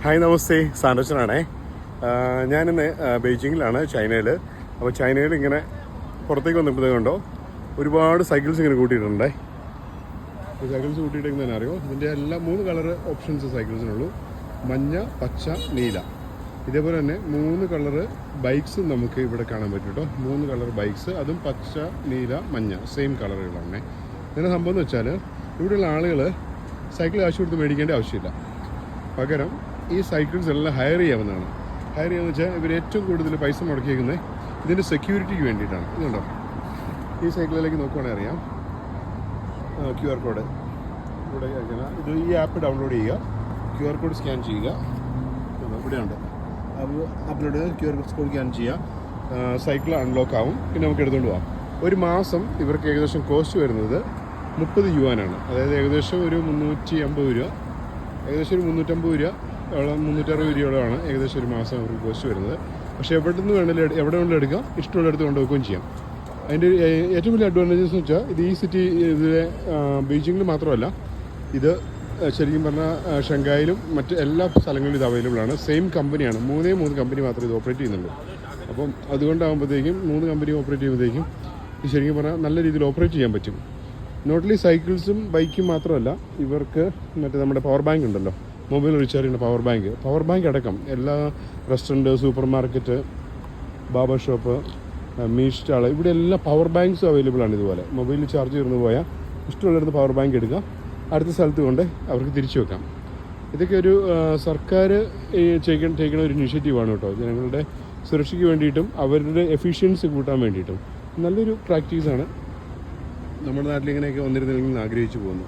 Hi നമസ്തേ, സാന്തോഷനാണേ. ഞാനിന്ന് ബെയ്ജിങ്ങിലാണ്, ചൈനയിൽ. അപ്പോൾ ചൈനയിൽ ഇങ്ങനെ പുറത്തേക്ക് വന്നപ്പോഴത്തേ കണ്ടോ ഒരുപാട് സൈക്കിൾസ് ഇങ്ങനെ കൂട്ടിയിട്ടുണ്ടേ. സൈക്കിൾസ് കൂട്ടിയിട്ടേക്കുന്നതിന് അറിയോ, ഇതിൻ്റെ എല്ലാം 3 കളർ ഓപ്ഷൻസ് സൈക്കിൾസിനുള്ളൂ: മഞ്ഞ, പച്ച, നീല. ഇതേപോലെ തന്നെ 3 കളറ് ബൈക്സ് നമുക്ക് ഇവിടെ കാണാൻ പറ്റും കേട്ടോ. 3 കളർ ബൈക്സ്, അതും പച്ച, നീല, മഞ്ഞ, സെയിം കളറുകളാണ്. ഇതിൻ്റെ സംഭവം എന്ന് വെച്ചാൽ ഇവിടെയുള്ള ആളുകൾ സൈക്കിൾ കാശ് കൊടുത്ത് മേടിക്കേണ്ട ആവശ്യമില്ല. പകരം ഈ സൈക്കിൾസ് എല്ലാം ഹയർ ചെയ്യാവുന്നതാണ്. ഹയർ ചെയ്യാന്ന് വെച്ചാൽ ഇവർ ഏറ്റവും കൂടുതൽ പൈസ മുടക്കിയിരിക്കുന്നത് ഇതിൻ്റെ സെക്യൂരിറ്റിക്ക് വേണ്ടിയിട്ടാണ്. ഇതുണ്ടോ, ഈ സൈക്കിളിലേക്ക് നോക്കുവാണെങ്കിൽ അറിയാം, QR കോഡ് ഇവിടെ ഇത് ഈ ആപ്പ് ഡൗൺലോഡ് ചെയ്യുക, QR കോഡ് സ്കാൻ ചെയ്യുക. ഇവിടെയുണ്ട്, അപ്ലോഡ് ചെയ്ത് QR കോഡ് സ്കാൻ ചെയ്യുക, സൈക്കിൾ അൺലോക്ക് ആവും. പിന്നെ നമുക്ക് എടുത്തുകൊണ്ട് പോകാം. ഒരു മാസം ഇവർക്ക് ഏകദേശം കോസ്റ്റ് വരുന്നത് 30 യുവാനാണ്. അതായത് ഏകദേശം ഒരു 350 രൂപ, ഏകദേശം ഒരു 350 രൂപ, 360 രൂപയോളമാണ് ഏകദേശം ഒരു മാസം അവർക്ക് കോസ്റ്റ് വരുന്നത്. പക്ഷേ എവിടെ വേണമെങ്കിലും എടുക്കാം, ഇഷ്ടമുള്ള എടുത്ത് കൊണ്ടുവെക്കുകയും ചെയ്യാം. അതിൻ്റെ ഏറ്റവും വലിയ അഡ്വാൻറ്റേജസ് എന്ന് വെച്ചാൽ ഇത് ഈ സിറ്റി, ഇതിലെ ബീജിങ്ങിൽ മാത്രമല്ല, ഇത് ശരിക്കും പറഞ്ഞാൽ ഷങ്കായിലും മറ്റ് എല്ലാ സ്ഥലങ്ങളിലും ഇത് അവൈലബിൾ ആണ്. സെയിം കമ്പനിയാണ്, 3 കമ്പനി മാത്രമേ ഇത് ഓപ്പറേറ്റ് ചെയ്യുന്നുള്ളൂ. അപ്പം അതുകൊണ്ടാകുമ്പോഴത്തേക്കും 3 കമ്പനി ഓപ്പറേറ്റ് ചെയ്യുമ്പോഴത്തേക്കും ഇത് ശരിക്കും പറഞ്ഞാൽ നല്ല രീതിയിൽ ഓപ്പറേറ്റ് ചെയ്യാൻ പറ്റും. നോട്ട്ലി സൈക്കിൾസും ബൈക്കും മാത്രമല്ല, ഇവർക്ക് മറ്റേ നമ്മുടെ പവർ ബാങ്ക് ഉണ്ടല്ലോ, മൊബൈൽ റീചാർജ് ചെയ്യുന്ന പവർ ബാങ്ക് അടക്കം എല്ലാ restaurant, supermarket, barber shop, meat stall, ഇവിടെ എല്ലാ പവർ ബാങ്ക്സും അവൈലബിൾ ആണ്. ഇതുപോലെ മൊബൈലിൽ ചാർജ് തീർന്നു പോയാൽ ഇഷ്ടമുള്ളിടത്ത് പവർ ബാങ്ക് എടുക്കാം, അടുത്ത സ്ഥലത്ത് കൊണ്ട് അവർക്ക് തിരിച്ചു വെക്കാം. ഇതൊക്കെ ഒരു സർക്കാർ ചെയ്യുന്ന ഒരു ഇനിഷ്യേറ്റീവാണ് കേട്ടോ. ജനങ്ങളുടെ സുരക്ഷയ്ക്ക് വേണ്ടിയിട്ടും അവരുടെ എഫിഷ്യൻസി കൂട്ടാൻ വേണ്ടിയിട്ടും നല്ലൊരു പ്രാക്ടീസാണ്. നമ്മുടെ നാട്ടിൽ ഇങ്ങനെയൊക്കെ വന്നിരുന്നെങ്കിൽ ആഗ്രഹിച്ചു പോകുന്നു.